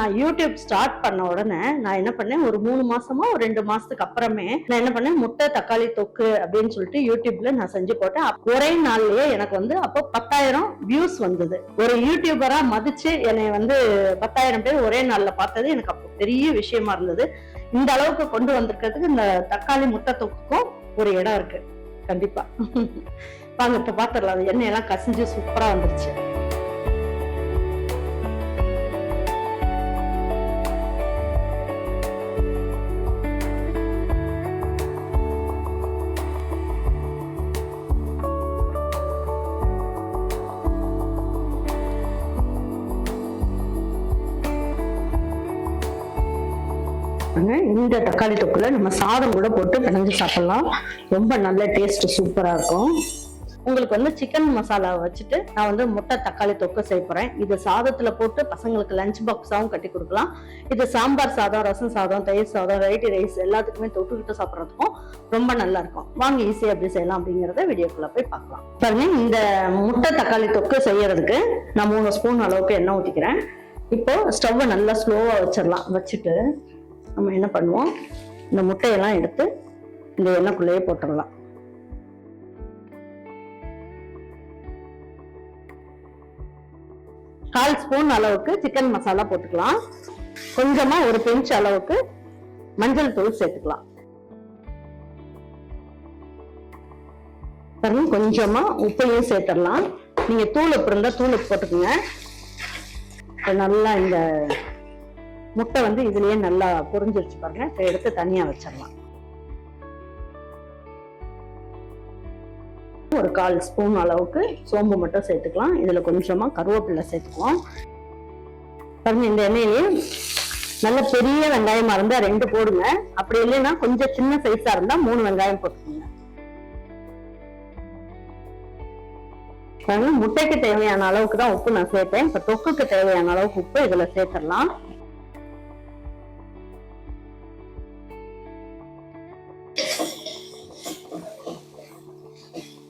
நான் YouTube start பண்ண உடனே நான் என்ன பண்ணேன், ஒரு 3 மாசமா ஒரு 2 மாசத்துக்கு அப்புறமே நான் என்ன பண்ணேன், முட்டை தக்காளி தொக்கு அப்படின்னு சொல்லிட்டு யூடியூப்ல நான் செஞ்சு போட்டேன். ஒரே நாள்லயே எனக்கு வந்து அப்போ 10,000 வியூஸ் வந்தது. ஒரு யூடியூபரா மதிச்சு என்னை வந்து 10,000 பேர் ஒரே நாள்ல பார்த்தது எனக்கு அப்போ பெரிய விஷயமா இருந்தது. இந்த அளவுக்கு கொண்டு வந்திருக்கிறதுக்கு இந்த தக்காளி முட்டை தொக்குக்கும் ஒரு இடம் இருக்கு கண்டிப்பா. வாங்க இப்ப பாத்துடலாம். அது எண்ணெய் எல்லாம் கசிஞ்சு சூப்பரா வந்துருச்சு. இந்த தக்காளி தொக்குல நம்ம சாதம் கூட போட்டு பிணைஞ்சு சாப்பிடலாம். ரொம்ப நல்ல டேஸ்ட் சூப்பரா இருக்கும். உங்களுக்கு வந்து சிக்கன் மசாலா வச்சுட்டு நான் வந்து முட்டை தக்காளி தொக்கு செய்ய போறேன். இது சாதத்துல போட்டு பசங்களுக்கு லஞ்ச் பாக்ஸாவும் கட்டி கொடுக்கலாம். இது சாம்பார் சாதம், ரசம் சாதம், தயிர் சாதம், வெரைட்டி ரைஸ் எல்லாத்துக்குமே தொட்டுக்கிட்டு சாப்பிட்றதுக்கும் ரொம்ப நல்லா இருக்கும். வாங்க ஈஸியா எப்படி செய்யலாம் அப்படிங்கறத வீடியோக்குள்ள போய் பார்க்கலாம். பாருங்க, இந்த முட்டை தக்காளி தொக்கு செய்யறதுக்கு நான் 3 ஸ்பூன் அளவுக்கு எண்ணெய் ஊற்றிக்கிறேன். இப்போ ஸ்டவ்வை நல்லா ஸ்லோவா வச்சிடலாம். வச்சுட்டு நம்ம என்ன பண்ணுவோம், இந்த முட்டையெல்லாம் எடுத்து இந்த எண்ணெய்க்குள்ளேயே போட்டுடலாம். கால் ஸ்பூன் அளவுக்கு சிக்கன் மசாலா போட்டுக்கலாம். கொஞ்சமா ஒரு பிஞ்ச் அளவுக்கு மஞ்சள் தூள் சேர்த்துக்கலாம். கொஞ்சமா உப்பையும் சேர்த்துடலாம். நீங்க தூள் உப்பு இருந்தா தூள் உப்பு போட்டுக்கோங்க. நல்லா இந்த முட்டை வந்து இதுலயே நல்லா பொரிஞ்சிருச்சு பாருங்க. இப்ப எடுத்து தனியா வச்சிடலாம். ஒரு 1/4 ஸ்பூன் அளவுக்கு சோம்பு மட்டும் சேர்த்துக்கலாம். இதுல கொஞ்சமா கருவேப்பிலை சேர்த்துக்குவோம். பாருங்க, இந்த எண்ணெயிலேயே நல்ல பெரிய வெங்காயமா இருந்தா 2 போடுங்க. அப்படி இல்லைன்னா கொஞ்சம் சின்ன சைஸா இருந்தா 3 வெங்காயம் போட்டுக்கோங்க. பாருங்க, முட்டைக்கு தேவையான அளவுக்கு தான் உப்பு நான் சேர்த்தேன். இப்ப தொக்குக்கு தேவையான அளவுக்கு உப்பு இதுல சேர்த்துடலாம்.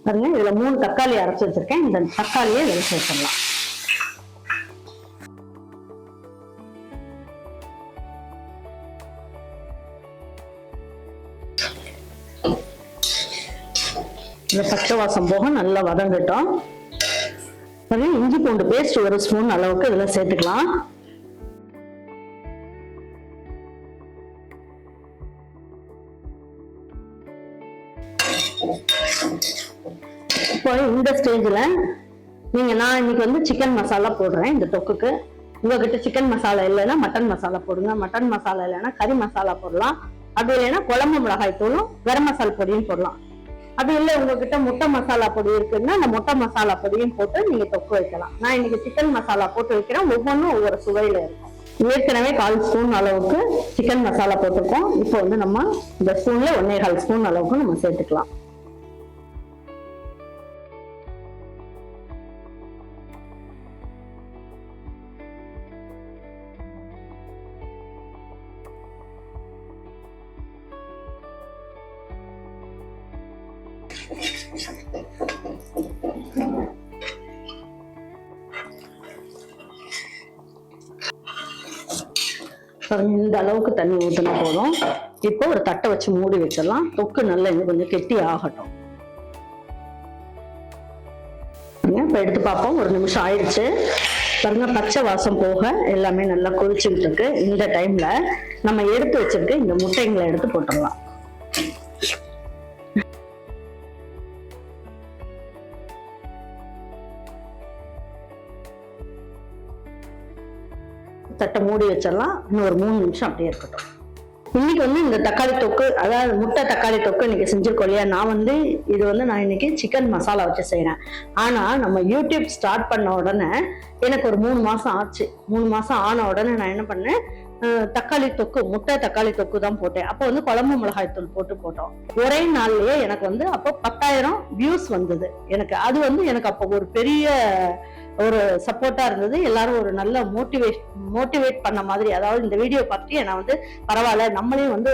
பாருங்க, இதுல 3 தக்காளி அரைச்சு வச்சிருக்கேன். இந்த தக்காளியை இதுல சேர்த்துடலாம். இந்த பச்சை வாசம் போக நல்லா வதங்கட்டும். இஞ்சி பூண்டு பேஸ்ட் 1 ஸ்பூன் அளவுக்கு இதுல சேர்த்துக்கலாம். இப்போ இந்த ஸ்டேஜ்ல நான் இன்னைக்கு வந்து சிக்கன் மசாலா போடுறேன் இந்த தொக்குக்கு. உங்ககிட்ட சிக்கன் மசாலா இல்லைன்னா மட்டன் மசாலா போடுங்க. மட்டன் மசாலா இல்லைன்னா கறி மசாலா போடலாம். அப்படி இல்லைன்னா குழம்பு மிளகாய் தூளும் கரம் மசாலா பொடியும் போடலாம். அப்படி இல்லை உங்ககிட்ட முட்டை மசாலா பொடி இருக்குன்னா அந்த முட்டை மசாலா பொடியும் போட்டு நீங்க தொக்கு வைக்கலாம். நான் இன்னைக்கு சிக்கன் மசாலா போட்டு வைக்கிறேன். ஒவ்வொன்றும் ஒவ்வொரு சுவையில இருக்கும். ஏற்கனவே 1/4 ஸ்பூன் அளவுக்கு சிக்கன் மசாலா போட்டிருக்கோம். இப்போ வந்து நம்ம இந்த ஸ்பூன்ல 1.25 ஸ்பூன் அளவுக்கு நம்ம சேர்த்துக்கலாம். இந்த அளவுக்கு தண்ணி ஊற்றினா போதும். இப்போ ஒரு தட்டை வச்சு மூடி வச்சிடலாம். தொக்கு நல்லா இன்னும் கொஞ்சம் கெட்டி ஆகட்டும். இப்ப எடுத்து பார்ப்போம். 1 நிமிஷம் ஆயிடுச்சு பாருங்க. பச்சை வாசம் போக எல்லாமே நல்லா கொதிச்சுக்கிட்டு இருக்கு. இந்த டைம்ல நம்ம எடுத்து வச்சிருக்க இந்த முட்டைங்களை எடுத்து போட்டுடலாம். தட்டை மூடி வச்சிடலாம். இன்னும் ஒரு 3 நிமிஷம் அப்படியே இருக்கட்டும். இன்னைக்கு வந்து இந்த தக்காளி தொக்கு, அதாவது முட்டை தக்காளி தொக்கு இன்னைக்கு செஞ்சிருக்கோம் இல்லையா. நான் வந்து இது வந்து நான் இன்னைக்கு சிக்கன் மசாலா வச்சு செய்யறேன். ஆனா நம்ம யூடியூப் ஸ்டார்ட் பண்ண உடனே எனக்கு ஒரு 3 மாசம் ஆச்சு. 3 மாசம் ஆன உடனே நான் என்ன பண்ணேன், தக்காளி தொக்கு, முட்டை தக்காளி தொக்கு தான் போட்டேன். அப்போ வந்து குழம்பு மிளகாய் தூள் போட்டோம். ஒரே நாள்லயே எனக்கு வந்து அப்போ 10,000 வியூஸ் வந்தது எனக்கு. அது வந்து எனக்கு அப்போ ஒரு பெரிய ஒரு சப்போர்ட்டா இருந்தது. எல்லாரும் ஒரு நல்ல மோட்டிவேட் பண்ண மாதிரி, அதாவது இந்த வீடியோ பார்த்துட்டு நான் வந்து பரவாயில்ல, நம்மளையும் வந்து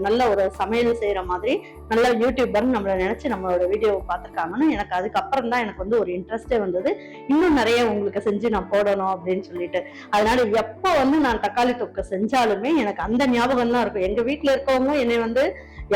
நல்ல ஒரு சமையல் செய்யற மாதிரி நல்ல யூடியூபர்னு நம்மளை நினைச்சு நம்மளோட வீடியோவை பார்த்துருக்காங்கன்னு எனக்கு அதுக்கப்புறம் தான் எனக்கு வந்து ஒரு இன்ட்ரெஸ்டே வந்தது. இன்னும் நிறைய உங்களுக்கு செஞ்சு நான் போடணும் அப்படின்னு சொல்லிட்டு. அதனால எப்போ வந்து நான் தக்காளி தொக்கு செஞ்சாலுமே எனக்கு அந்த ஞாபகம் தான் இருக்கும். எங்க வீட்டுல இருக்கவங்க என்னை வந்து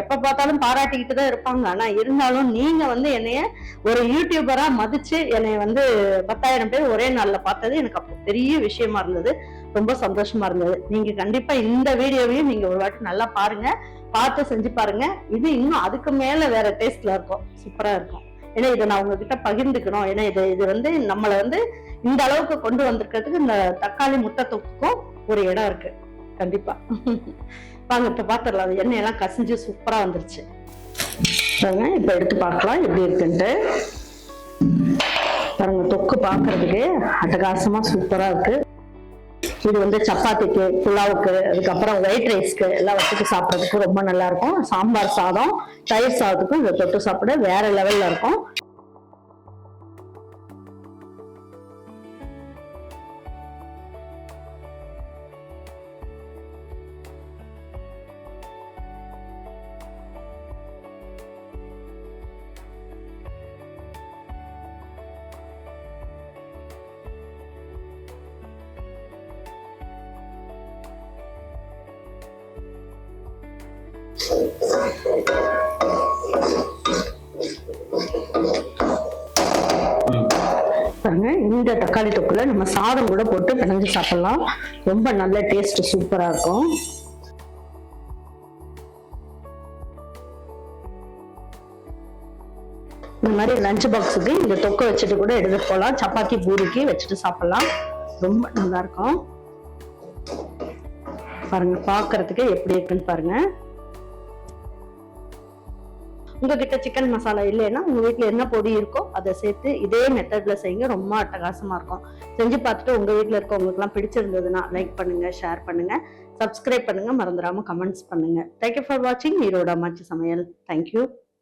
எப்ப பார்த்தாலும் பாராட்டிக்கிட்டு தான் இருப்பாங்க. ஆனா இருந்தாலும் நீங்க வந்து என்னைய ஒரு யூடியூபரா மதிச்சு என்னை வந்து 10,000 பேர் ஒரே நாள்ல பார்த்தது எனக்கு அப்போ பெரிய விஷயமா இருந்தது. ரொம்ப சந்தோஷமா இருந்தது. நீங்க கண்டிப்பா இந்த வீடியோவையும் நீங்க ஒரு வாட்டி நல்லா பாருங்க, பார்த்து செஞ்சு பாருங்க. இது இன்னும் அதுக்கு மேல வேற டேஸ்ட்ல இருக்கும், சூப்பரா இருக்கும். ஏன்னா இதை நான் உங்ககிட்ட பகிர்ந்துக்கணும். ஏன்னா இது வந்து நம்மளை வந்து இந்த அளவுக்கு கொண்டு வந்திருக்கிறதுக்கு இந்த தக்காளி முட்டை தொக்குக்கும் ஒரு இடம் இருக்கு கண்டிப்பா. வாங்க இப்ப பாத்துடலாம். அது எண்ணெயெல்லாம் கசிஞ்சு சூப்பரா வந்துருச்சு. இப்ப எடுத்து பார்க்கலாம் எப்படி இருக்குன்ட்டு. பாருங்க, தொக்கு பாக்குறதுக்கு அட்டகாசமா சூப்பரா இருக்கு. இது வந்து சப்பாத்திக்கு, புலாவுக்கு, அதுக்கப்புறம் ஒயிட் ரைஸ்க்கு எல்லாம் வச்சுட்டு சாப்பிட்றதுக்கு ரொம்ப நல்லா இருக்கும். சாம்பார் சாதம், தயிர் சாதத்துக்கும் இதை தொட்டு சாப்பிட வேற லெவல்ல இருக்கும். பாருங்க, இந்த தக்காளி தொக்குல நம்ம சாதம் கூட போட்டு பிணைஞ்சு சாப்பிடலாம். ரொம்ப நல்ல டேஸ்ட் சூப்பரா இருக்கும். இந்த மாதிரி லஞ்ச் பாக்ஸுக்கு இந்த தொக்கை வச்சுட்டு கூட எடுத்துட்டு போகலாம். சப்பாத்தி பூரிக்கு வச்சுட்டு சாப்பிடலாம், ரொம்ப நல்லா இருக்கும். பாருங்க, பாக்குறதுக்கு எப்படி இருக்குன்னு பாருங்க. உங்ககிட்ட சிக்கன் மசாலா இல்லைன்னா உங்க வீட்டுல என்ன பொடி இருக்கோ அதை சேர்த்து இதே மெத்தட்ல செய்யுங்க, ரொம்ப அட்டகாசமா இருக்கும். செஞ்சு பார்த்துட்டு உங்க வீட்டுல இருக்கவங்களுக்கு எல்லாம் பிடிச்சிருந்ததுன்னா லைக் பண்ணுங்க, ஷேர் பண்ணுங்க, சப்ஸ்கிரைப் பண்ணுங்க, மறந்துடாம கமெண்ட்ஸ் பண்ணுங்க. தேங்க்யூ ஃபார் வாட்சிங் ஈரோடு அம்மாச்சி சமையல். தேங்க்யூ.